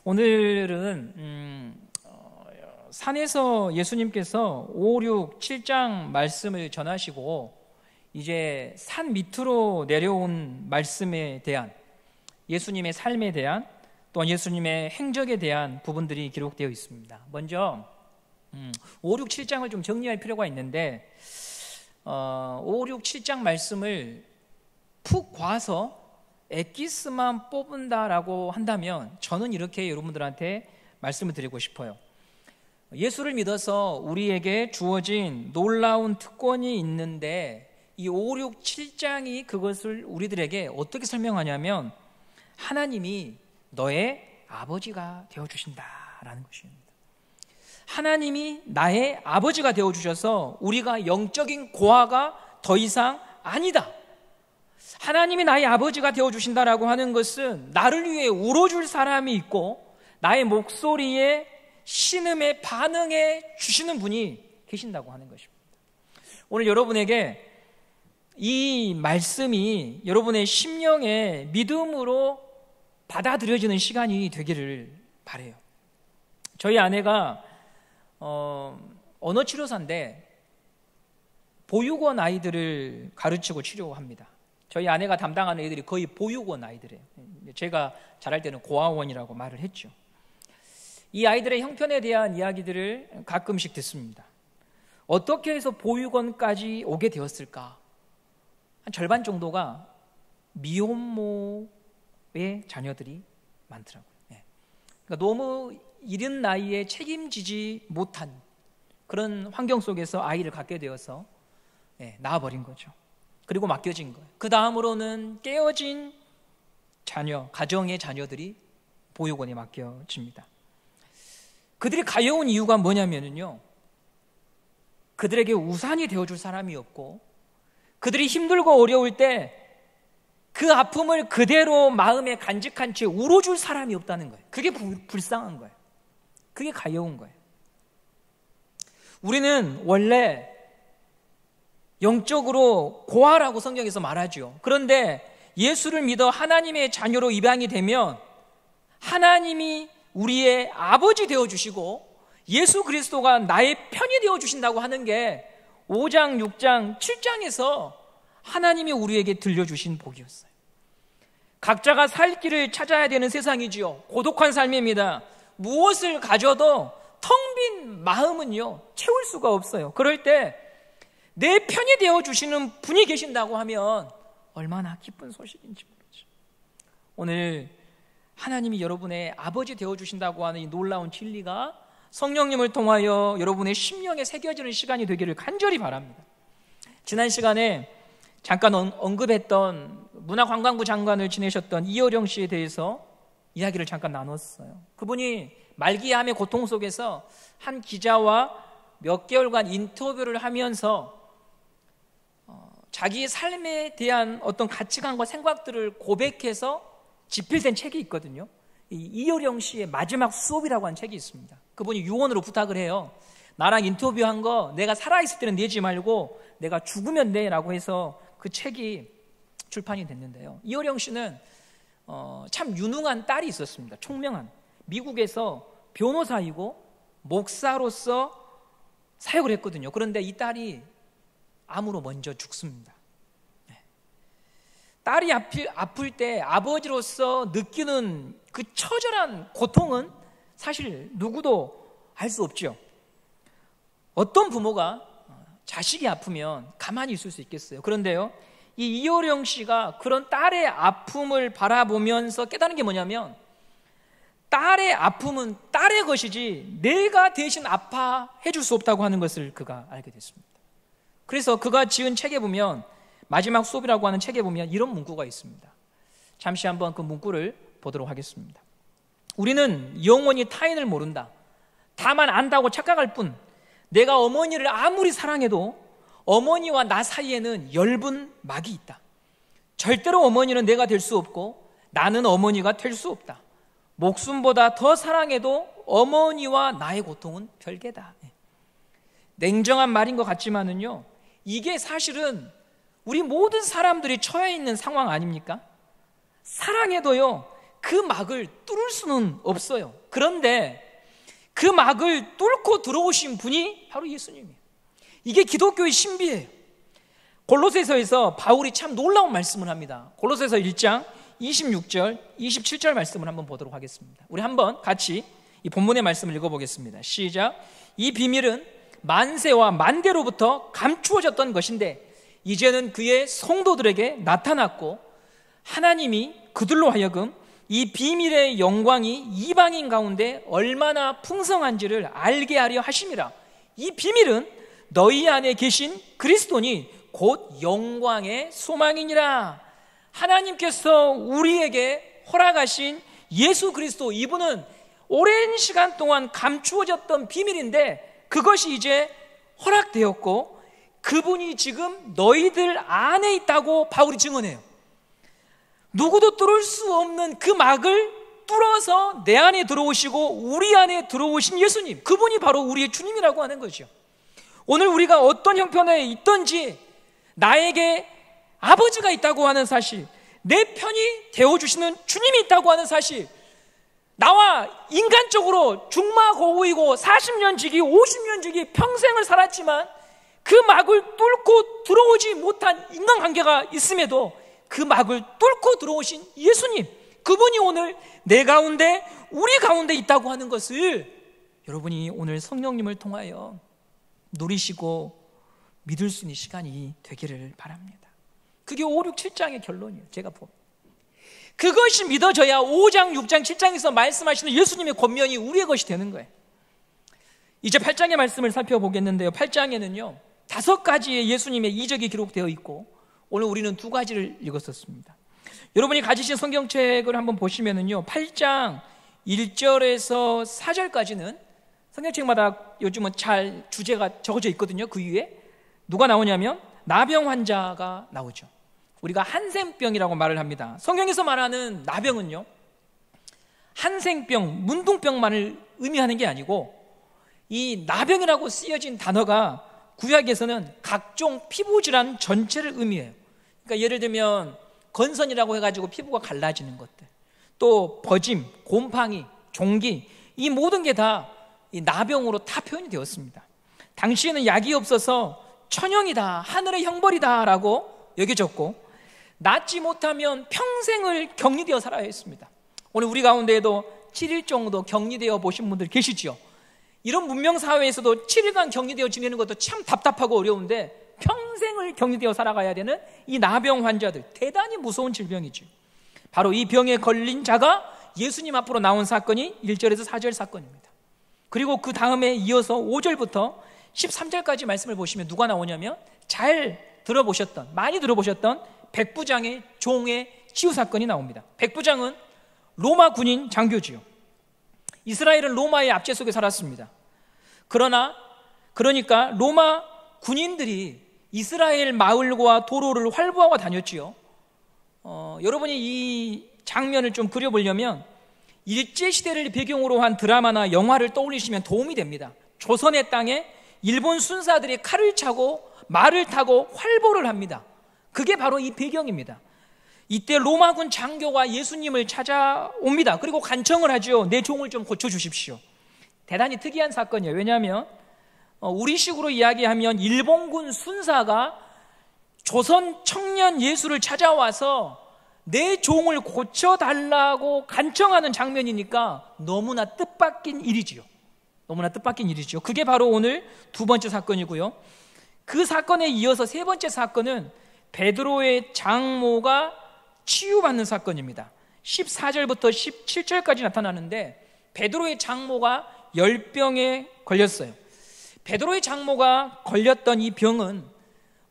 오늘은 산에서 예수님께서 5, 6, 7장 말씀을 전하시고 이제 산 밑으로 내려온 말씀에 대한, 예수님의 삶에 대한, 또 예수님의 행적에 대한 부분들이 기록되어 있습니다. 먼저 5, 6, 7장을 좀 정리할 필요가 있는데 5, 6, 7장 말씀을 푹 과서 엑기스만 뽑은다라고 한다면 저는 이렇게 여러분들한테 말씀을 드리고 싶어요. 예수를 믿어서 우리에게 주어진 놀라운 특권이 있는데 이 5, 6, 7장이 그것을 우리들에게 어떻게 설명하냐면 하나님이 너의 아버지가 되어주신다라는 것입니다. 하나님이 나의 아버지가 되어주셔서 우리가 영적인 고아가 더 이상 아니다. 하나님이 나의 아버지가 되어주신다라고 하는 것은 나를 위해 울어줄 사람이 있고 나의 목소리에 신음에 반응해 주시는 분이 계신다고 하는 것입니다. 오늘 여러분에게 이 말씀이 여러분의 심령의 믿음으로 받아들여지는 시간이 되기를 바라요. 저희 아내가 언어치료사인데 보육원 아이들을 가르치고 치료합니다. 저희 아내가 담당하는 애들이 거의 보육원 아이들이에요. 제가 잘할 때는 고아원이라고 말을 했죠. 이 아이들의 형편에 대한 이야기들을 가끔씩 듣습니다. 어떻게 해서 보육원까지 오게 되었을까? 한 절반 정도가 미혼모의 자녀들이 많더라고요. 그러니까 너무 이른 나이에 책임지지 못한 그런 환경 속에서 아이를 갖게 되어서 낳아버린 거죠. 그리고 맡겨진 거예요. 그 다음으로는 깨어진 자녀, 가정의 자녀들이 보육원에 맡겨집니다. 그들이 가여운 이유가 뭐냐면요, 그들에게 우산이 되어줄 사람이 없고 그들이 힘들고 어려울 때 그 아픔을 그대로 마음에 간직한 채 울어줄 사람이 없다는 거예요. 그게 불쌍한 거예요. 그게 가여운 거예요. 우리는 원래 영적으로 고아라고 성경에서 말하죠. 그런데 예수를 믿어 하나님의 자녀로 입양이 되면 하나님이 우리의 아버지 되어주시고 예수 그리스도가 나의 편이 되어주신다고 하는 게 5장, 6장, 7장에서 하나님이 우리에게 들려주신 복이었어요. 각자가 살 길을 찾아야 되는 세상이지요. 고독한 삶입니다. 무엇을 가져도 텅 빈 마음은요 채울 수가 없어요. 그럴 때 내 편이 되어주시는 분이 계신다고 하면 얼마나 기쁜 소식인지 모르죠. 오늘 하나님이 여러분의 아버지 되어주신다고 하는 이 놀라운 진리가 성령님을 통하여 여러분의 심령에 새겨지는 시간이 되기를 간절히 바랍니다. 지난 시간에 잠깐 언급했던 문화관광부 장관을 지내셨던 이어령 씨에 대해서 이야기를 잠깐 나눴어요. 그분이 말기암의 고통 속에서 한 기자와 몇 개월간 인터뷰를 하면서 자기의 삶에 대한 어떤 가치관과 생각들을 고백해서 집필된 책이 있거든요. 이어령 씨의 마지막 수업이라고 하는 책이 있습니다. 그분이 유언으로 부탁을 해요. 나랑 인터뷰한 거 내가 살아있을 때는 내지 말고 내가 죽으면 내라고 해서 그 책이 출판이 됐는데요. 이어령 씨는 참 유능한 딸이 있었습니다. 총명한. 미국에서 변호사이고 목사로서 사역을 했거든요. 그런데 이 딸이 암으로 먼저 죽습니다. 딸이 아플 때 아버지로서 느끼는 그 처절한 고통은 사실 누구도 알 수 없죠. 어떤 부모가 자식이 아프면 가만히 있을 수 있겠어요. 그런데요, 이 이어령 씨가 그런 딸의 아픔을 바라보면서 깨달은 게 뭐냐면 딸의 아픔은 딸의 것이지 내가 대신 아파해 줄 수 없다고 하는 것을 그가 알게 됐습니다. 그래서 그가 지은 책에 보면, 마지막 수업이라고 하는 책에 보면 이런 문구가 있습니다. 잠시 한번 그 문구를 보도록 하겠습니다. 우리는 영원히 타인을 모른다. 다만 안다고 착각할 뿐 내가 어머니를 아무리 사랑해도 어머니와 나 사이에는 엷은 막이 있다. 절대로 어머니는 내가 될 수 없고 나는 어머니가 될 수 없다. 목숨보다 더 사랑해도 어머니와 나의 고통은 별개다. 냉정한 말인 것 같지만은요, 이게 사실은 우리 모든 사람들이 처해 있는 상황 아닙니까? 사랑해도요, 그 막을 뚫을 수는 없어요. 그런데 그 막을 뚫고 들어오신 분이 바로 예수님이에요. 이게 기독교의 신비예요. 골로새서에서 바울이 참 놀라운 말씀을 합니다. 골로새서 1장 26절, 27절 말씀을 한번 보도록 하겠습니다. 우리 한번 같이 이 본문의 말씀을 읽어보겠습니다. 시작. 이 비밀은 만세와 만대로부터 감추어졌던 것인데 이제는 그의 성도들에게 나타났고 하나님이 그들로 하여금 이 비밀의 영광이 이방인 가운데 얼마나 풍성한지를 알게 하려 하심이라. 이 비밀은 너희 안에 계신 그리스도니 곧 영광의 소망이니라. 하나님께서 우리에게 허락하신 예수 그리스도, 이분은 오랜 시간 동안 감추어졌던 비밀인데 그것이 이제 허락되었고 그분이 지금 너희들 안에 있다고 바울이 증언해요. 누구도 뚫을 수 없는 그 막을 뚫어서 내 안에 들어오시고 우리 안에 들어오신 예수님, 그분이 바로 우리의 주님이라고 하는 거죠. 오늘 우리가 어떤 형편에 있든지 나에게 아버지가 있다고 하는 사실, 내 편이 되어주시는 주님이 있다고 하는 사실, 나와 인간적으로 중마고우이고 40년 지기 50년 지기 평생을 살았지만 그 막을 뚫고 들어오지 못한 인간관계가 있음에도 그 막을 뚫고 들어오신 예수님, 그분이 오늘 내 가운데 우리 가운데 있다고 하는 것을 여러분이 오늘 성령님을 통하여 누리시고 믿을 수 있는 시간이 되기를 바랍니다. 그게 5, 6, 7장의 결론이에요. 제가 봅니다. 그것이 믿어져야 5장, 6장, 7장에서 말씀하시는 예수님의 권면이 우리의 것이 되는 거예요. 이제 8장의 말씀을 살펴보겠는데요, 8장에는요 5가지의 예수님의 이적이 기록되어 있고 오늘 우리는 2가지를 읽었었습니다. 여러분이 가지신 성경책을 한번 보시면은요 8장 1절에서 4절까지는 성경책마다 요즘은 잘 주제가 적어져 있거든요. 그 위에 누가 나오냐면 나병 환자가 나오죠. 우리가 한센병이라고 말을 합니다. 성경에서 말하는 나병은요 한센병, 문둥병만을 의미하는 게 아니고 이 나병이라고 쓰여진 단어가 구약에서는 각종 피부질환 전체를 의미해요. 그러니까 예를 들면 건선이라고 해가지고 피부가 갈라지는 것들, 또 버짐, 곰팡이, 종기, 이 모든 게 다 이 나병으로 다 표현이 되었습니다. 당시에는 약이 없어서 천형이다, 하늘의 형벌이다 라고 여겨졌고 낫지 못하면 평생을 격리되어 살아야 했습니다. 오늘 우리 가운데에도 7일 정도 격리되어 보신 분들 계시죠? 이런 문명사회에서도 7일간 격리되어 지내는 것도 참 답답하고 어려운데 평생을 격리되어 살아가야 되는 이 나병 환자들, 대단히 무서운 질병이죠. 바로 이 병에 걸린 자가 예수님 앞으로 나온 사건이 1절에서 4절 사건입니다. 그리고 그 다음에 이어서 5절부터 13절까지 말씀을 보시면 누가 나오냐면 잘 들어보셨던, 많이 들어보셨던 백부장의 종의 치유 사건이 나옵니다. 백부장은 로마 군인 장교지요. 이스라엘은 로마의 압제 속에 살았습니다. 그러니까 로마 군인들이 이스라엘 마을과 도로를 활보하고 다녔지요. 여러분이 이 장면을 좀 그려보려면 일제시대를 배경으로 한 드라마나 영화를 떠올리시면 도움이 됩니다. 조선의 땅에 일본 순사들이 칼을 차고 말을 타고 활보를 합니다. 그게 바로 이 배경입니다. 이때 로마군 장교가 예수님을 찾아옵니다. 그리고 간청을 하죠. 내 종을 좀 고쳐주십시오. 대단히 특이한 사건이에요. 왜냐하면 우리식으로 이야기하면 일본군 순사가 조선 청년 예수를 찾아와서 내 종을 고쳐달라고 간청하는 장면이니까 너무나 뜻밖인 일이지요. 너무나 뜻밖인 일이죠. 그게 바로 오늘 2번째 사건이고요. 그 사건에 이어서 3번째 사건은 베드로의 장모가 치유받는 사건입니다. 14절부터 17절까지 나타나는데 베드로의 장모가 열병에 걸렸어요. 베드로의 장모가 걸렸던 이 병은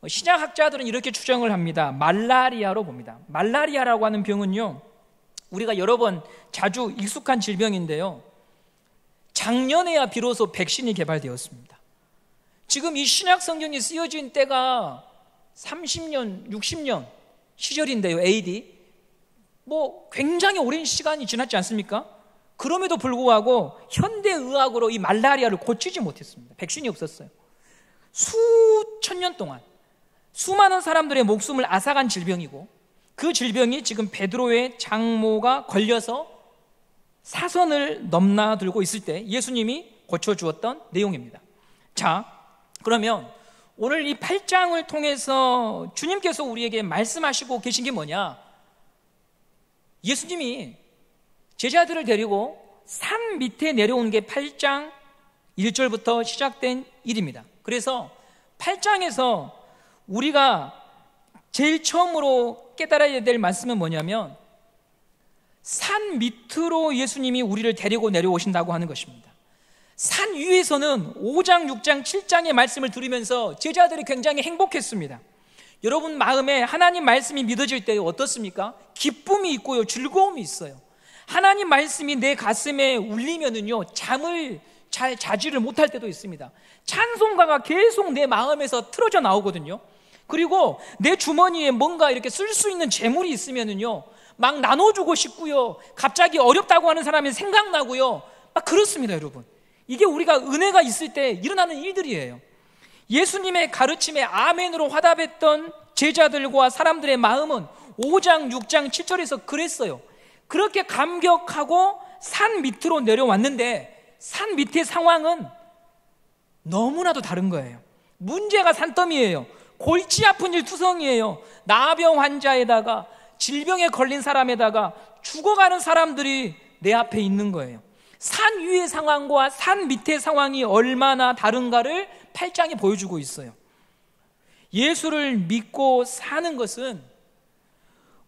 신약학자들은 이렇게 추정을 합니다. 말라리아로 봅니다. 말라리아라고 하는 병은요, 우리가 여러 번 자주 익숙한 질병인데요, 작년에야 비로소 백신이 개발되었습니다. 지금 이 신약 성경이 쓰여진 때가 30년, 60년 시절인데요, AD. 굉장히 오랜 시간이 지났지 않습니까? 그럼에도 불구하고 현대의학으로 이 말라리아를 고치지 못했습니다. 백신이 없었어요. 수천 년 동안 수많은 사람들의 목숨을 앗아간 질병이고 그 질병이 지금 베드로의 장모가 걸려서 사선을 넘나들고 있을 때 예수님이 고쳐주었던 내용입니다. 자, 그러면 오늘 이 8장을 통해서 주님께서 우리에게 말씀하시고 계신 게 뭐냐? 예수님이 제자들을 데리고 산 밑에 내려온 게 8장 1절부터 시작된 일입니다. 그래서 8장에서 우리가 제일 처음으로 깨달아야 될 말씀은 뭐냐면 산 밑으로 예수님이 우리를 데리고 내려오신다고 하는 것입니다. 산 위에서는 5장, 6장, 7장의 말씀을 들으면서 제자들이 굉장히 행복했습니다. 여러분 마음에 하나님 말씀이 믿어질 때 어떻습니까? 기쁨이 있고요, 즐거움이 있어요. 하나님 말씀이 내 가슴에 울리면은요, 잠을 잘 자지를 못할 때도 있습니다. 찬송가가 계속 내 마음에서 틀어져 나오거든요. 그리고 내 주머니에 뭔가 이렇게 쓸 수 있는 재물이 있으면은요, 막 나눠주고 싶고요, 갑자기 어렵다고 하는 사람이 생각나고요, 막 그렇습니다. 여러분, 이게 우리가 은혜가 있을 때 일어나는 일들이에요. 예수님의 가르침에 아멘으로 화답했던 제자들과 사람들의 마음은 5장, 6장, 7절에서 그랬어요. 그렇게 감격하고 산 밑으로 내려왔는데 산 밑의 상황은 너무나도 다른 거예요. 문제가 산더미예요. 골치 아픈 일 투성이에요. 나병 환자에다가 질병에 걸린 사람에다가 죽어가는 사람들이 내 앞에 있는 거예요. 산 위의 상황과 산 밑의 상황이 얼마나 다른가를 8장이 보여주고 있어요. 예수를 믿고 사는 것은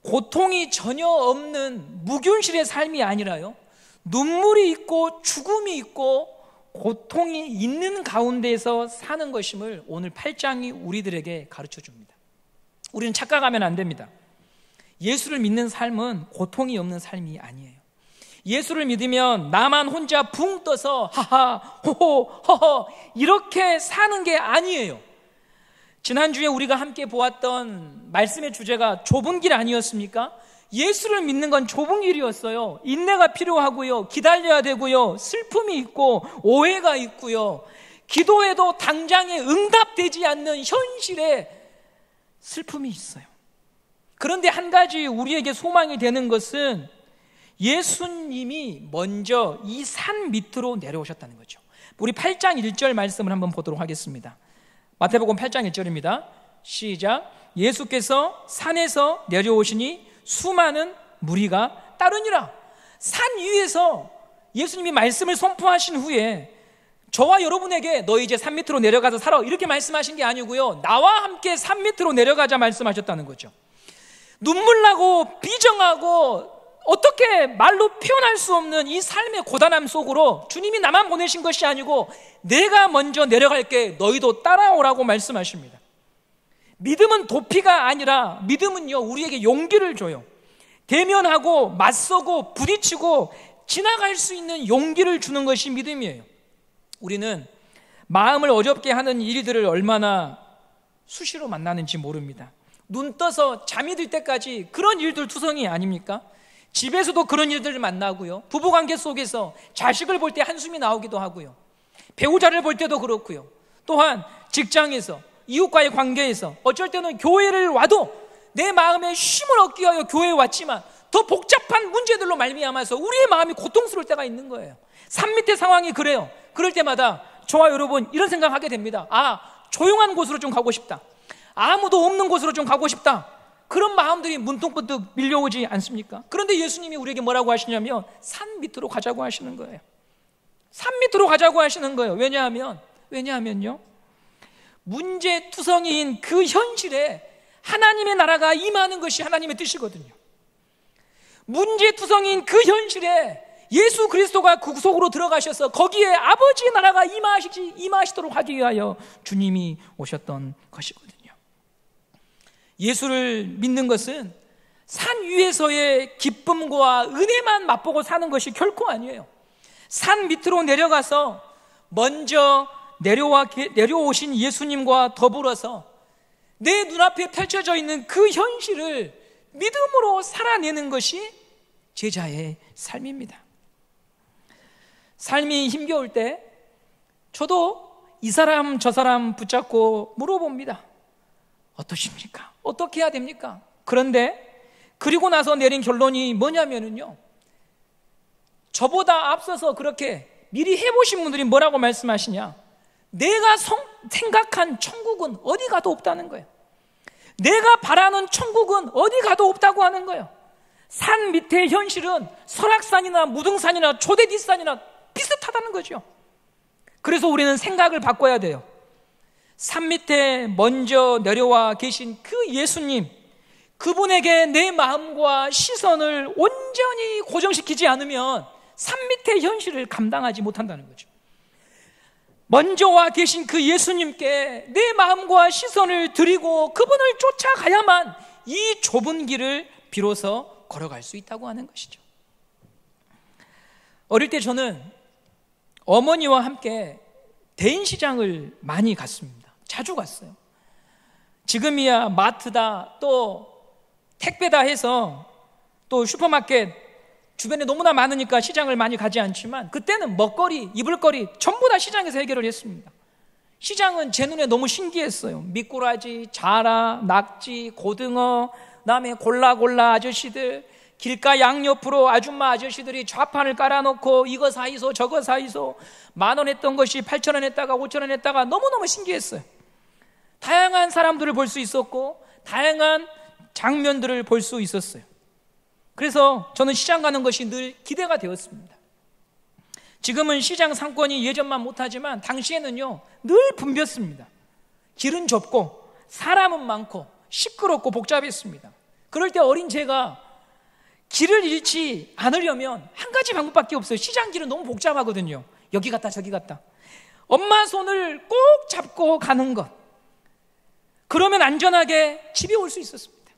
고통이 전혀 없는 무균실의 삶이 아니라요, 눈물이 있고 죽음이 있고 고통이 있는 가운데에서 사는 것임을 오늘 8장이 우리들에게 가르쳐 줍니다. 우리는 착각하면 안 됩니다. 예수를 믿는 삶은 고통이 없는 삶이 아니에요. 예수를 믿으면 나만 혼자 붕 떠서 하하 호호 허허 이렇게 사는 게 아니에요. 지난주에 우리가 함께 보았던 말씀의 주제가 좁은 길 아니었습니까? 예수를 믿는 건 좁은 길이었어요. 인내가 필요하고요, 기다려야 되고요, 슬픔이 있고 오해가 있고요, 기도해도 당장에 응답되지 않는 현실에 슬픔이 있어요. 그런데 한 가지 우리에게 소망이 되는 것은 예수님이 먼저 이 산 밑으로 내려오셨다는 거죠. 우리 8장 1절 말씀을 한번 보도록 하겠습니다. 마태복음 8장 1절입니다. 시작. 예수께서 산에서 내려오시니 수많은 무리가 따르니라. 산 위에서 예수님이 말씀을 선포하신 후에 저와 여러분에게 너 이제 산 밑으로 내려가서 살아 이렇게 말씀하신 게 아니고요, 나와 함께 산 밑으로 내려가자 말씀하셨다는 거죠. 눈물 나고 비정하고 어떻게 말로 표현할 수 없는 이 삶의 고단함 속으로 주님이 나만 보내신 것이 아니고 내가 먼저 내려갈게, 너희도 따라오라고 말씀하십니다. 믿음은 도피가 아니라 믿음은요, 우리에게 용기를 줘요. 대면하고 맞서고 부딪히고 지나갈 수 있는 용기를 주는 것이 믿음이에요. 우리는 마음을 어렵게 하는 일들을 얼마나 수시로 만나는지 모릅니다. 눈 떠서 잠이 들 때까지 그런 일들 투성이 아닙니까? 집에서도 그런 일들을 만나고요, 부부관계 속에서 자식을 볼 때 한숨이 나오기도 하고요, 배우자를 볼 때도 그렇고요, 또한 직장에서 이웃과의 관계에서 어쩔 때는 교회를 와도 내 마음에 쉼을 얻기 위하여 교회에 왔지만 더 복잡한 문제들로 말미암아서 우리의 마음이 고통스러울 때가 있는 거예요. 산 밑의 상황이 그래요. 그럴 때마다 저와 여러분 이런 생각하게 됩니다. 아, 조용한 곳으로 좀 가고 싶다, 아무도 없는 곳으로 좀 가고 싶다, 그런 마음들이 문득문득 밀려오지 않습니까? 그런데 예수님이 우리에게 뭐라고 하시냐면 산 밑으로 가자고 하시는 거예요. 산 밑으로 가자고 하시는 거예요. 왜냐하면요, 문제투성이인 그 현실에 하나님의 나라가 임하는 것이 하나님의 뜻이거든요. 문제투성이인 그 현실에 예수 그리스도가 그 속으로 들어가셔서 거기에 아버지의 나라가 임하시도록 하기 위하여 주님이 오셨던 것이거든요. 예수를 믿는 것은 산 위에서의 기쁨과 은혜만 맛보고 사는 것이 결코 아니에요. 산 밑으로 내려가서 먼저 내려오신 예수님과 더불어서 내 눈앞에 펼쳐져 있는 그 현실을 믿음으로 살아내는 것이 제자의 삶입니다. 삶이 힘겨울 때 저도 이 사람 저 사람 붙잡고 물어봅니다. 어떠십니까? 어떻게 해야 됩니까? 그런데 그리고 나서 내린 결론이 뭐냐면요, 저보다 앞서서 그렇게 미리 해보신 분들이 뭐라고 말씀하시냐, 내가 생각한 천국은 어디 가도 없다는 거예요. 내가 바라는 천국은 어디 가도 없다고 하는 거예요. 산 밑의 현실은 설악산이나 무등산이나 조대뒷산이나 비슷하다는 거죠. 그래서 우리는 생각을 바꿔야 돼요. 산 밑에 먼저 내려와 계신 그 예수님, 그분에게 내 마음과 시선을 온전히 고정시키지 않으면 산 밑의 현실을 감당하지 못한다는 거죠. 먼저 와 계신 그 예수님께 내 마음과 시선을 드리고 그분을 쫓아가야만 이 좁은 길을 비로소 걸어갈 수 있다고 하는 것이죠. 어릴 때 저는 어머니와 함께 대인시장을 많이 갔습니다. 자주 갔어요. 지금이야 마트다, 또 택배다 해서 또 슈퍼마켓 주변에 너무나 많으니까 시장을 많이 가지 않지만, 그때는 먹거리, 입을거리 전부 다 시장에서 해결을 했습니다. 시장은 제 눈에 너무 신기했어요. 미꾸라지, 자라, 낙지, 고등어, 그다음에 골라 아저씨들, 길가 양옆으로 아줌마 아저씨들이 좌판을 깔아놓고 이거 사이소 저거 사이소, 10,000원 했던 것이 8,000원 했다가 5,000원 했다가 너무너무 신기했어요. 다양한 사람들을 볼 수 있었고 다양한 장면들을 볼 수 있었어요. 그래서 저는 시장 가는 것이 늘 기대가 되었습니다. 지금은 시장 상권이 예전만 못하지만 당시에는요, 늘 붐볐습니다. 길은 좁고 사람은 많고 시끄럽고 복잡했습니다. 그럴 때 어린 제가 길을 잃지 않으려면 한 가지 방법밖에 없어요. 시장 길은 너무 복잡하거든요. 여기 갔다 저기 갔다. 엄마 손을 꼭 잡고 가는 것, 그러면 안전하게 집에 올 수 있었습니다.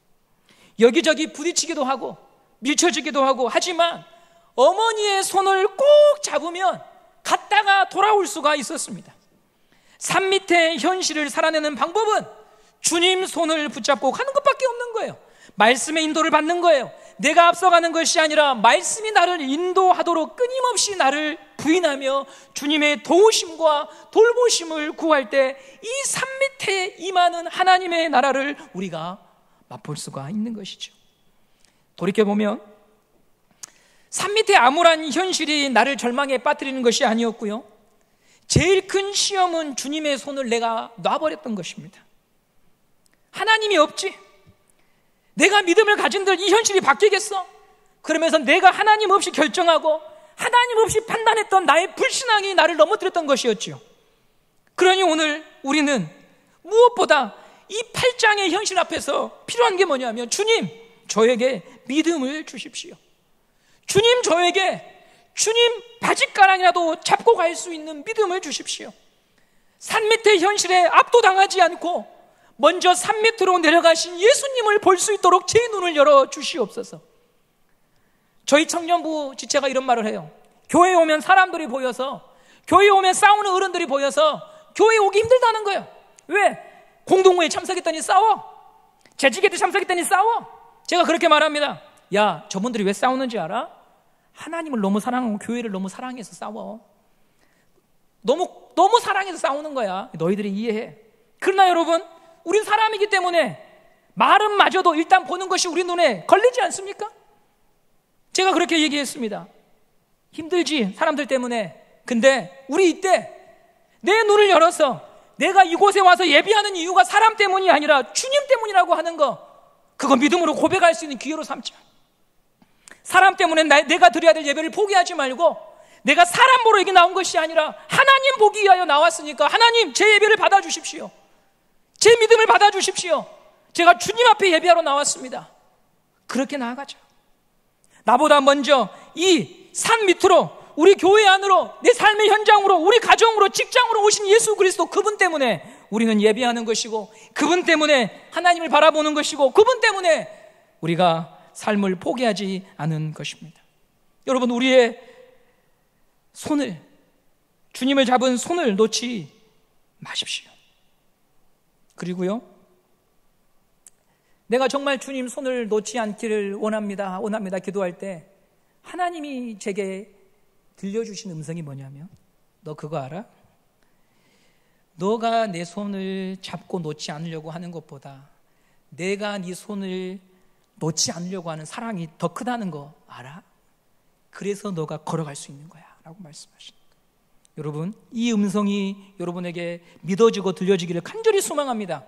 여기저기 부딪히기도 하고 밀쳐지기도 하고 하지만 어머니의 손을 꼭 잡으면 갔다가 돌아올 수가 있었습니다. 산 밑의 현실을 살아내는 방법은 주님 손을 붙잡고 가는 것밖에 없는 거예요. 말씀의 인도를 받는 거예요. 내가 앞서가는 것이 아니라 말씀이 나를 인도하도록 끊임없이 나를 부인하며 주님의 도우심과 돌보심을 구할 때 이 산 밑에 임하는 하나님의 나라를 우리가 맛볼 수가 있는 것이죠. 돌이켜보면 산 밑에 암울한 현실이 나를 절망에 빠뜨리는 것이 아니었고요, 제일 큰 시험은 주님의 손을 내가 놔버렸던 것입니다. 하나님이 없지, 내가 믿음을 가진들 이 현실이 바뀌겠어? 그러면서 내가 하나님 없이 결정하고 하나님 없이 판단했던 나의 불신앙이 나를 넘어뜨렸던 것이었죠. 그러니 오늘 우리는 무엇보다 이 8장의 현실 앞에서 필요한 게 뭐냐면, 주님 저에게 믿음을 주십시오. 주님 저에게 주님 바짓가랑이라도 잡고 갈 수 있는 믿음을 주십시오. 산 밑의 현실에 압도당하지 않고 먼저 산 밑으로 내려가신 예수님을 볼 수 있도록 제 눈을 열어 주시옵소서. 저희 청년부 지체가 이런 말을 해요. 교회에 오면 사람들이 보여서, 교회에 오면 싸우는 어른들이 보여서 교회에 오기 힘들다는 거예요. 왜? 공동회에 참석했더니 싸워, 재직회 때 참석했더니 싸워. 제가 그렇게 말합니다. 야, 저분들이 왜 싸우는지 알아? 하나님을 너무 사랑하고 교회를 너무 사랑해서 싸워. 너무 사랑해서 싸우는 거야. 너희들이 이해해. 그러나 여러분, 우린 사람이기 때문에 말은 마저도 일단 보는 것이 우리 눈에 걸리지 않습니까? 제가 그렇게 얘기했습니다. 힘들지, 사람들 때문에. 근데 우리 이때 내 눈을 열어서 내가 이곳에 와서 예배하는 이유가 사람 때문이 아니라 주님 때문이라고 하는 거, 그거 믿음으로 고백할 수 있는 기회로 삼자. 사람 때문에 내가 드려야 될 예배를 포기하지 말고, 내가 사람 보러 여기 나온 것이 아니라 하나님 보기 위하여 나왔으니까 하나님 제 예배를 받아주십시오. 제 믿음을 받아주십시오. 제가 주님 앞에 예배하러 나왔습니다. 그렇게 나아가자. 나보다 먼저 이 산 밑으로, 우리 교회 안으로, 내 삶의 현장으로, 우리 가정으로, 직장으로 오신 예수 그리스도, 그분 때문에 우리는 예배하는 것이고, 그분 때문에 하나님을 바라보는 것이고, 그분 때문에 우리가 삶을 포기하지 않은 것입니다. 여러분, 우리의 손을, 주님을 잡은 손을 놓지 마십시오. 그리고요, 내가 정말 주님 손을 놓지 않기를 원합니다 기도할 때 하나님이 제게 들려주신 음성이 뭐냐면, 너 그거 알아? 너가 내 손을 잡고 놓지 않으려고 하는 것보다 내가 네 손을 놓지 않으려고 하는 사랑이 더 크다는 거 알아? 그래서 너가 걸어갈 수 있는 거야 라고 말씀하십니다. 여러분, 이 음성이 여러분에게 믿어지고 들려지기를 간절히 소망합니다.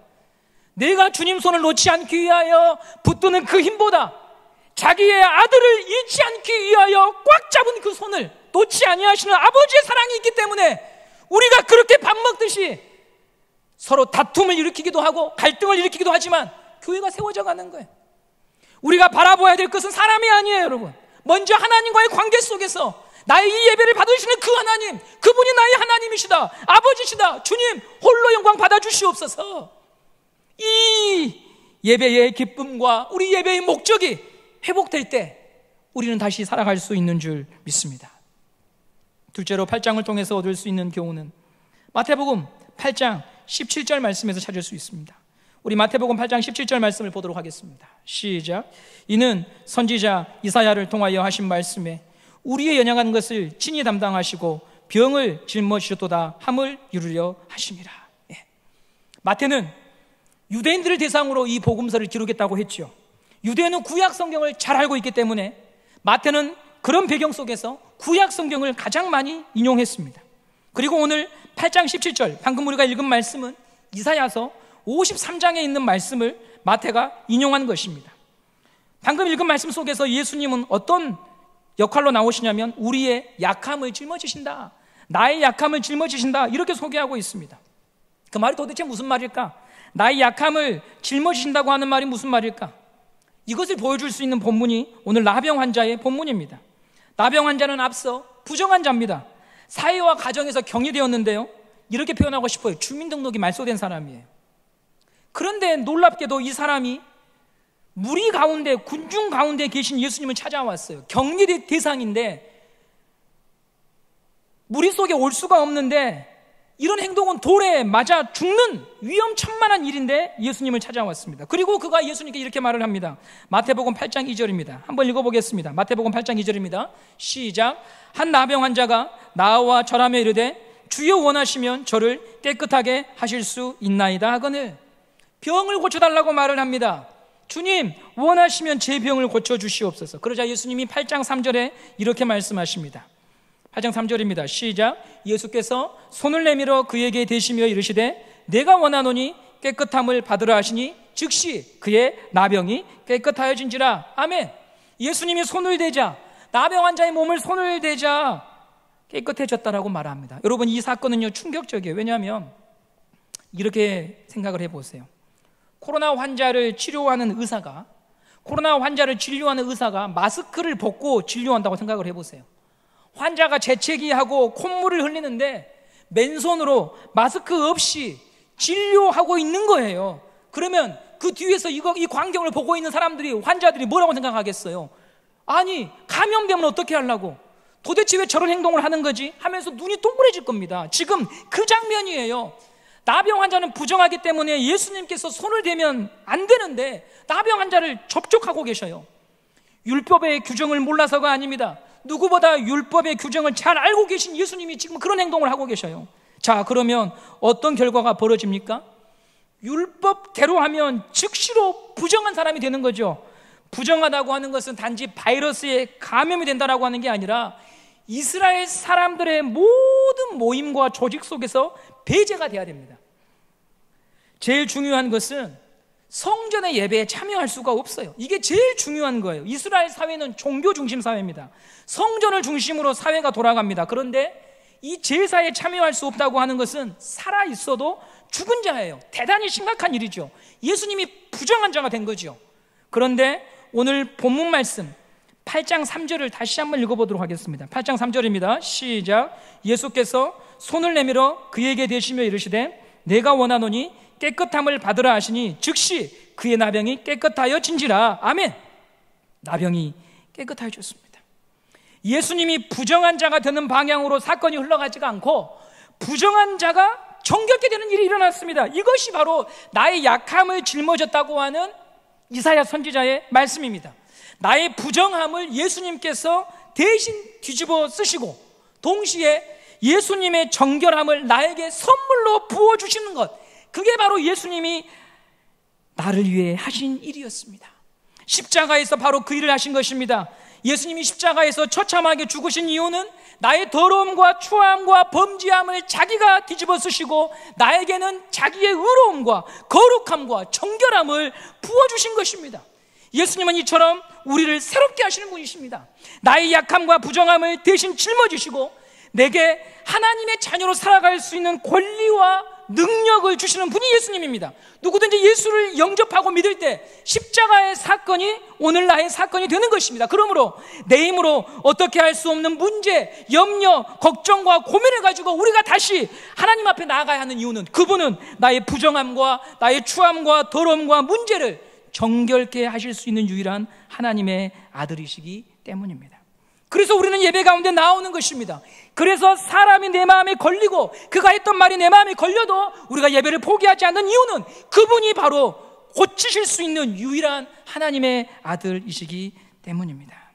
내가 주님 손을 놓지 않기 위하여 붙드는 그 힘보다 자기의 아들을 잃지 않기 위하여 꽉 잡은 그 손을 놓지 아니하시는 아버지의 사랑이 있기 때문에 우리가 그렇게 밥 먹듯이 서로 다툼을 일으키기도 하고 갈등을 일으키기도 하지만 교회가 세워져 가는 거예요. 우리가 바라봐야 될 것은 사람이 아니에요, 여러분. 먼저 하나님과의 관계 속에서 나의 이 예배를 받으시는 그 하나님, 그분이 나의 하나님이시다, 아버지시다, 주님 홀로 영광 받아주시옵소서. 이 예배의 기쁨과 우리 예배의 목적이 회복될 때 우리는 다시 살아갈 수 있는 줄 믿습니다. 둘째로 8장을 통해서 얻을 수 있는 교훈은 마태복음 8장 17절 말씀에서 찾을 수 있습니다. 우리 마태복음 8장 17절 말씀을 보도록 하겠습니다. 시작. 이는 선지자 이사야를 통하여 하신 말씀에 우리의 연약한 것을 친히 담당하시고 병을 짊어지셨도다 함을 이루려 하심이라. 예. 마태는 유대인들을 대상으로 이 복음서를 기록했다고 했죠. 유대인은 구약 성경을 잘 알고 있기 때문에 마태는 그런 배경 속에서 구약 성경을 가장 많이 인용했습니다. 그리고 오늘 8장 17절 방금 우리가 읽은 말씀은 이사야서 53장에 있는 말씀을 마태가 인용한 것입니다. 방금 읽은 말씀 속에서 예수님은 어떤 역할로 나오시냐면 우리의 약함을 짊어지신다, 나의 약함을 짊어지신다, 이렇게 소개하고 있습니다. 그 말이 도대체 무슨 말일까? 나의 약함을 짊어지신다고 하는 말이 무슨 말일까? 이것을 보여줄 수 있는 본문이 오늘 나병 환자의 본문입니다. 나병 환자는 앞서 부정환자입니다. 사회와 가정에서 격리되었는데요, 이렇게 표현하고 싶어요. 주민등록이 말소된 사람이에요. 그런데 놀랍게도 이 사람이 무리 가운데, 군중 가운데 계신 예수님을 찾아왔어요. 격리 대상인데 무리 속에 올 수가 없는데 이런 행동은 돌에 맞아 죽는 위험천만한 일인데 예수님을 찾아왔습니다. 그리고 그가 예수님께 이렇게 말을 합니다. 마태복음 8장 2절입니다. 한번 읽어보겠습니다. 마태복음 8장 2절입니다. 시작. 한 나병 환자가 나와 절하며 이르되 주여 원하시면 저를 깨끗하게 하실 수 있나이다 하거늘. 병을 고쳐달라고 말을 합니다. 주님 원하시면 제 병을 고쳐주시옵소서. 그러자 예수님이 8장 3절에 이렇게 말씀하십니다. 8장 3절입니다. 시작. 예수께서 손을 내밀어 그에게 대시며 이르시되 내가 원하노니 깨끗함을 받으라 하시니 즉시 그의 나병이 깨끗하여진지라. 아멘. 예수님이 손을 대자, 나병 환자의 몸을 손을 대자 깨끗해졌다라고 말합니다. 여러분, 이 사건은요 충격적이에요. 왜냐하면 이렇게 생각을 해보세요. 코로나 환자를 치료하는 의사가, 코로나 환자를 진료하는 의사가 마스크를 벗고 진료한다고 생각을 해보세요. 환자가 재채기하고 콧물을 흘리는데 맨손으로 마스크 없이 진료하고 있는 거예요. 그러면 그 뒤에서 이 광경을 보고 있는 사람들이, 환자들이 뭐라고 생각하겠어요? 아니, 감염되면 어떻게 하려고? 도대체 왜 저런 행동을 하는 거지? 하면서 눈이 동그래질 겁니다. 지금 그 장면이에요. 나병 환자는 부정하기 때문에 예수님께서 손을 대면 안 되는데 나병 환자를 접촉하고 계셔요. 율법의 규정을 몰라서가 아닙니다. 누구보다 율법의 규정을 잘 알고 계신 예수님이 지금 그런 행동을 하고 계셔요. 자, 그러면 어떤 결과가 벌어집니까? 율법대로 하면 즉시로 부정한 사람이 되는 거죠. 부정하다고 하는 것은 단지 바이러스에 감염이 된다라고 하는 게 아니라 이스라엘 사람들의 모든 모임과 조직 속에서 배제가 돼야 됩니다. 제일 중요한 것은 성전의 예배에 참여할 수가 없어요. 이게 제일 중요한 거예요. 이스라엘 사회는 종교 중심 사회입니다. 성전을 중심으로 사회가 돌아갑니다. 그런데 이 제사에 참여할 수 없다고 하는 것은 살아 있어도 죽은 자예요. 대단히 심각한 일이죠. 예수님이 부정한 자가 된 거죠. 그런데 오늘 본문 말씀 8장 3절을 다시 한번 읽어보도록 하겠습니다. 8장 3절입니다. 시작. 예수께서 손을 내밀어 그에게 대시며 이르시되 내가 원하노니 깨끗함을 받으라 하시니 즉시 그의 나병이 깨끗하여진지라. 아멘. 나병이 깨끗하여졌습니다. 예수님이 부정한 자가 되는 방향으로 사건이 흘러가지가 않고 부정한 자가 정결케 되는 일이 일어났습니다. 이것이 바로 나의 약함을 짊어졌다고 하는 이사야 선지자의 말씀입니다. 나의 부정함을 예수님께서 대신 뒤집어 쓰시고 동시에 예수님의 정결함을 나에게 선물로 부어주시는 것, 그게 바로 예수님이 나를 위해 하신 일이었습니다. 십자가에서 바로 그 일을 하신 것입니다. 예수님이 십자가에서 처참하게 죽으신 이유는 나의 더러움과 추함과 범죄함을 자기가 뒤집어 쓰시고 나에게는 자기의 의로움과 거룩함과 정결함을 부어주신 것입니다. 예수님은 이처럼 우리를 새롭게 하시는 분이십니다. 나의 약함과 부정함을 대신 짊어지시고 내게 하나님의 자녀로 살아갈 수 있는 권리와 능력을 주시는 분이 예수님입니다. 누구든지 예수를 영접하고 믿을 때 십자가의 사건이 오늘 나의 사건이 되는 것입니다. 그러므로 내 힘으로 어떻게 할 수 없는 문제, 염려, 걱정과 고민을 가지고 우리가 다시 하나님 앞에 나아가야 하는 이유는 그분은 나의 부정함과 나의 추함과 더러움과 문제를 정결케 하실 수 있는 유일한 하나님의 아들이시기 때문입니다. 그래서 우리는 예배 가운데 나오는 것입니다. 그래서 사람이 내 마음에 걸리고 그가 했던 말이 내 마음에 걸려도 우리가 예배를 포기하지 않는 이유는 그분이 바로 고치실 수 있는 유일한 하나님의 아들이시기 때문입니다.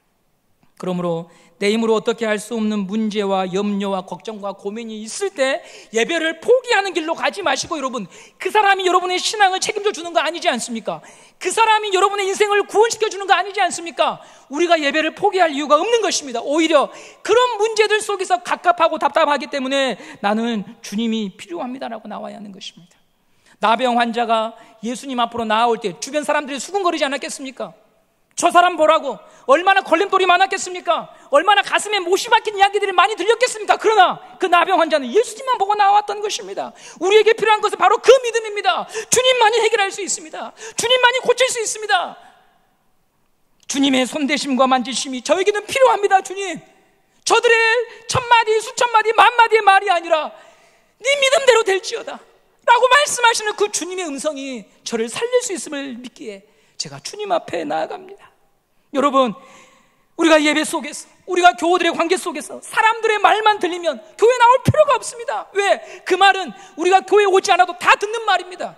그러므로 내 힘으로 어떻게 할 수 없는 문제와 염려와 걱정과 고민이 있을 때 예배를 포기하는 길로 가지 마시고, 여러분, 그 사람이 여러분의 신앙을 책임져 주는 거 아니지 않습니까? 그 사람이 여러분의 인생을 구원시켜 주는 거 아니지 않습니까? 우리가 예배를 포기할 이유가 없는 것입니다. 오히려 그런 문제들 속에서 갑갑하고 답답하기 때문에 나는 주님이 필요합니다라고 나와야 하는 것입니다. 나병 환자가 예수님 앞으로 나아올 때 주변 사람들이 수군거리지 않았겠습니까? 저 사람 보라고 얼마나 걸림돌이 많았겠습니까? 얼마나 가슴에 못이 박힌 이야기들이 많이 들렸겠습니까? 그러나 그 나병 환자는 예수님만 보고 나왔던 것입니다. 우리에게 필요한 것은 바로 그 믿음입니다. 주님만이 해결할 수 있습니다. 주님만이 고칠 수 있습니다. 주님의 손대심과 만지심이 저에게는 필요합니다. 주님, 저들의 천마디 수천마디 만마디의 말이 아니라 네 믿음대로 될지어다 라고 말씀하시는 그 주님의 음성이 저를 살릴 수 있음을 믿기에 제가 주님 앞에 나아갑니다. 여러분, 우리가 예배 속에서, 우리가 교우들의 관계 속에서 사람들의 말만 들리면 교회 나올 필요가 없습니다. 왜? 그 말은 우리가 교회 오지 않아도 다 듣는 말입니다.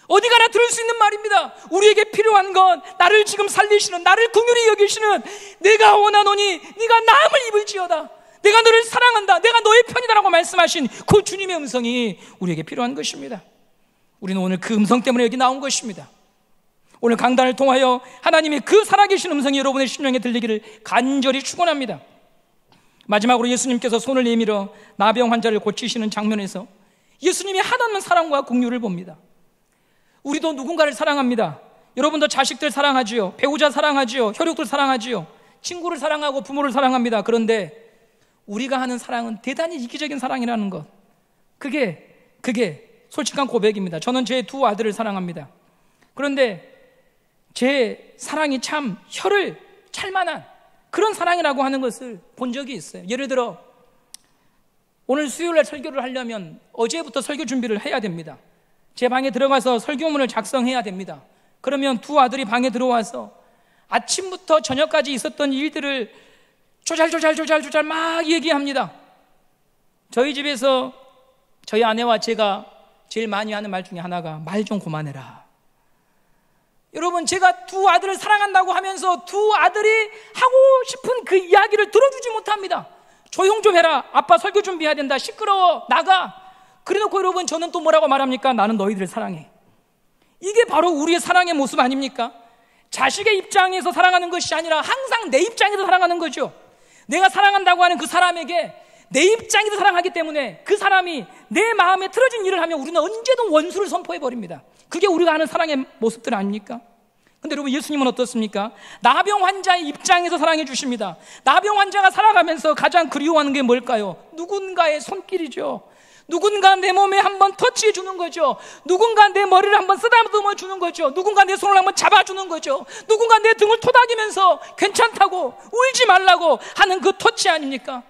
어디 가나 들을 수 있는 말입니다. 우리에게 필요한 건 나를 지금 살리시는, 나를 긍휼히 여기시는, 내가 원하노니 네가 나음을 입을지어다, 내가 너를 사랑한다, 내가 너의 편이다라고 말씀하신 그 주님의 음성이 우리에게 필요한 것입니다. 우리는 오늘 그 음성 때문에 여기 나온 것입니다. 오늘 강단을 통하여 하나님의 그 살아계신 음성이 여러분의 심령에 들리기를 간절히 축원합니다. 마지막으로 예수님께서 손을 내밀어 나병 환자를 고치시는 장면에서 예수님이 한없는 사랑과 긍휼을 봅니다. 우리도 누군가를 사랑합니다. 여러분도 자식들 사랑하지요, 배우자 사랑하지요, 혈육들 사랑하지요, 친구를 사랑하고 부모를 사랑합니다. 그런데 우리가 하는 사랑은 대단히 이기적인 사랑이라는 것, 그게 솔직한 고백입니다. 저는 제 두 아들을 사랑합니다. 그런데 제 사랑이 참 혀를 찰만한 그런 사랑이라고 하는 것을 본 적이 있어요. 예를 들어 오늘 수요일날 설교를 하려면 어제부터 설교 준비를 해야 됩니다. 제 방에 들어가서 설교문을 작성해야 됩니다. 그러면 두 아들이 방에 들어와서 아침부터 저녁까지 있었던 일들을 조잘조잘 막 얘기합니다. 저희 집에서 저희 아내와 제가 제일 많이 하는 말 중에 하나가 말 좀 그만해라. 여러분, 제가 두 아들을 사랑한다고 하면서 두 아들이 하고 싶은 그 이야기를 들어주지 못합니다. 조용 좀 해라, 아빠 설교 준비해야 된다, 시끄러워, 나가. 그래놓고 여러분, 저는 또 뭐라고 말합니까? 나는 너희들을 사랑해. 이게 바로 우리의 사랑의 모습 아닙니까? 자식의 입장에서 사랑하는 것이 아니라 항상 내 입장에서 사랑하는 거죠. 내가 사랑한다고 하는 그 사람에게 내 입장에서 사랑하기 때문에 그 사람이 내 마음에 틀어진 일을 하면 우리는 언제든 원수를 선포해버립니다. 그게 우리가 하는 사랑의 모습들 아닙니까? 근데 여러분, 예수님은 어떻습니까? 나병 환자의 입장에서 사랑해 주십니다. 나병 환자가 살아가면서 가장 그리워하는 게 뭘까요? 누군가의 손길이죠. 누군가 내 몸에 한번 터치해 주는 거죠. 누군가 내 머리를 한번 쓰다듬어 주는 거죠. 누군가 내 손을 한번 잡아주는 거죠. 누군가 내 등을 토닥이면서 괜찮다고, 울지 말라고 하는 그 터치 아닙니까?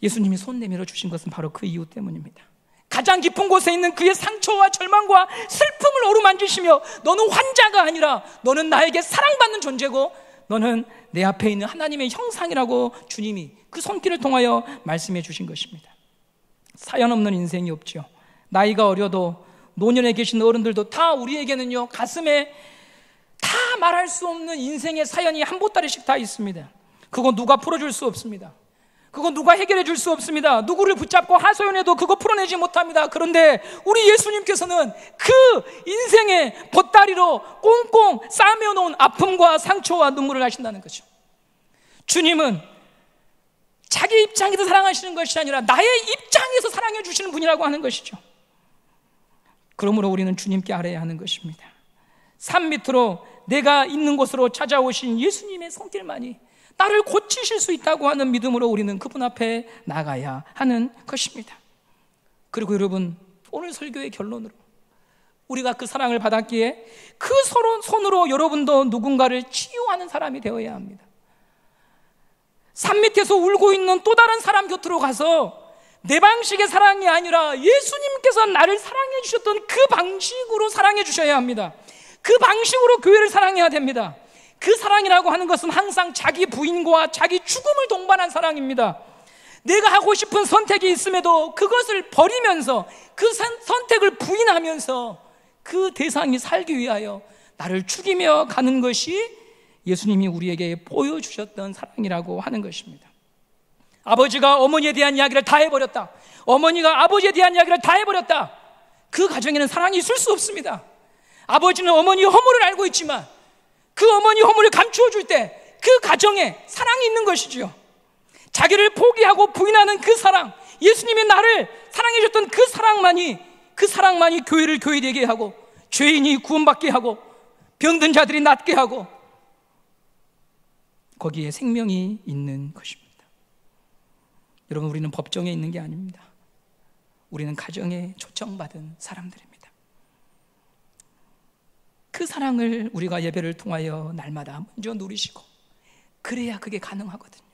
예수님이 손 내밀어 주신 것은 바로 그 이유 때문입니다. 가장 깊은 곳에 있는 그의 상처와 절망과 슬픔을 어루만지시며 너는 환자가 아니라 너는 나에게 사랑받는 존재고 너는 내 앞에 있는 하나님의 형상이라고 주님이 그 손길을 통하여 말씀해 주신 것입니다. 사연 없는 인생이 없죠. 나이가 어려도 노년에 계신 어른들도 다 우리에게는요, 가슴에 다 말할 수 없는 인생의 사연이 한 보따리씩 다 있습니다. 그거 누가 풀어줄 수 없습니다. 그거 누가 해결해 줄 수 없습니다. 누구를 붙잡고 하소연해도 그거 풀어내지 못합니다. 그런데 우리 예수님께서는 그 인생의 보따리로 꽁꽁 싸매놓은 아픔과 상처와 눈물을 하신다는 거죠. 주님은 자기 입장에서 사랑하시는 것이 아니라 나의 입장에서 사랑해 주시는 분이라고 하는 것이죠. 그러므로 우리는 주님께 알아야 하는 것입니다. 산 밑으로 내가 있는 곳으로 찾아오신 예수님의 손길만이 나를 고치실 수 있다고 하는 믿음으로 우리는 그분 앞에 나가야 하는 것입니다. 그리고 여러분, 오늘 설교의 결론으로 우리가 그 사랑을 받았기에 그 손으로 여러분도 누군가를 치유하는 사람이 되어야 합니다. 산 밑에서 울고 있는 또 다른 사람 곁으로 가서 내 방식의 사랑이 아니라 예수님께서 나를 사랑해 주셨던 그 방식으로 사랑해 주셔야 합니다. 그 방식으로 교회를 사랑해야 됩니다. 그 사랑이라고 하는 것은 항상 자기 부인과 자기 죽음을 동반한 사랑입니다. 내가 하고 싶은 선택이 있음에도 그것을 버리면서 그 선택을 부인하면서 그 대상이 살기 위하여 나를 죽이며 가는 것이 예수님이 우리에게 보여주셨던 사랑이라고 하는 것입니다. 아버지가 어머니에 대한 이야기를 다 해버렸다. 어머니가 아버지에 대한 이야기를 다 해버렸다. 그 가정에는 사랑이 있을 수 없습니다. 아버지는 어머니의 허물을 알고 있지만 그 어머니 허물을 감추어 줄 때 그 가정에 사랑이 있는 것이지요. 자기를 포기하고 부인하는 그 사랑, 예수님이 나를 사랑해 줬던 그 사랑만이 교회를 교회되게 하고 죄인이 구원받게 하고 병든 자들이 낫게 하고 거기에 생명이 있는 것입니다. 여러분, 우리는 법정에 있는 게 아닙니다. 우리는 가정에 초청받은 사람들입니다. 그 사랑을 우리가 예배를 통하여 날마다 먼저 누리시고 그래야 그게 가능하거든요.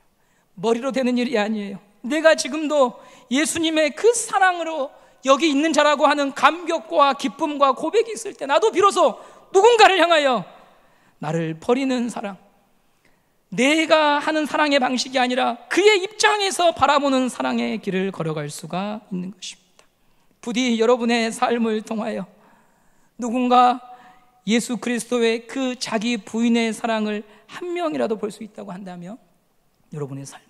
머리로 되는 일이 아니에요. 내가 지금도 예수님의 그 사랑으로 여기 있는 자라고 하는 감격과 기쁨과 고백이 있을 때 나도 비로소 누군가를 향하여 나를 버리는 사랑, 내가 하는 사랑의 방식이 아니라 그의 입장에서 바라보는 사랑의 길을 걸어갈 수가 있는 것입니다. 부디 여러분의 삶을 통하여 누군가 예수 그리스도의 그 자기 부인의 사랑을 한 명이라도 볼 수 있다고 한다면 여러분의 삶은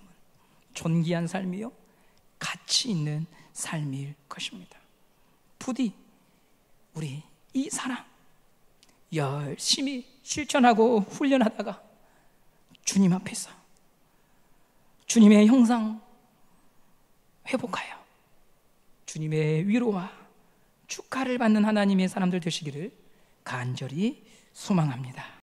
존귀한 삶이요, 가치 있는 삶일 것입니다. 부디 우리 이 사랑 열심히 실천하고 훈련하다가 주님 앞에서 주님의 형상 회복하여 주님의 위로와 축하를 받는 하나님의 사람들 되시기를 간절히 소망합니다.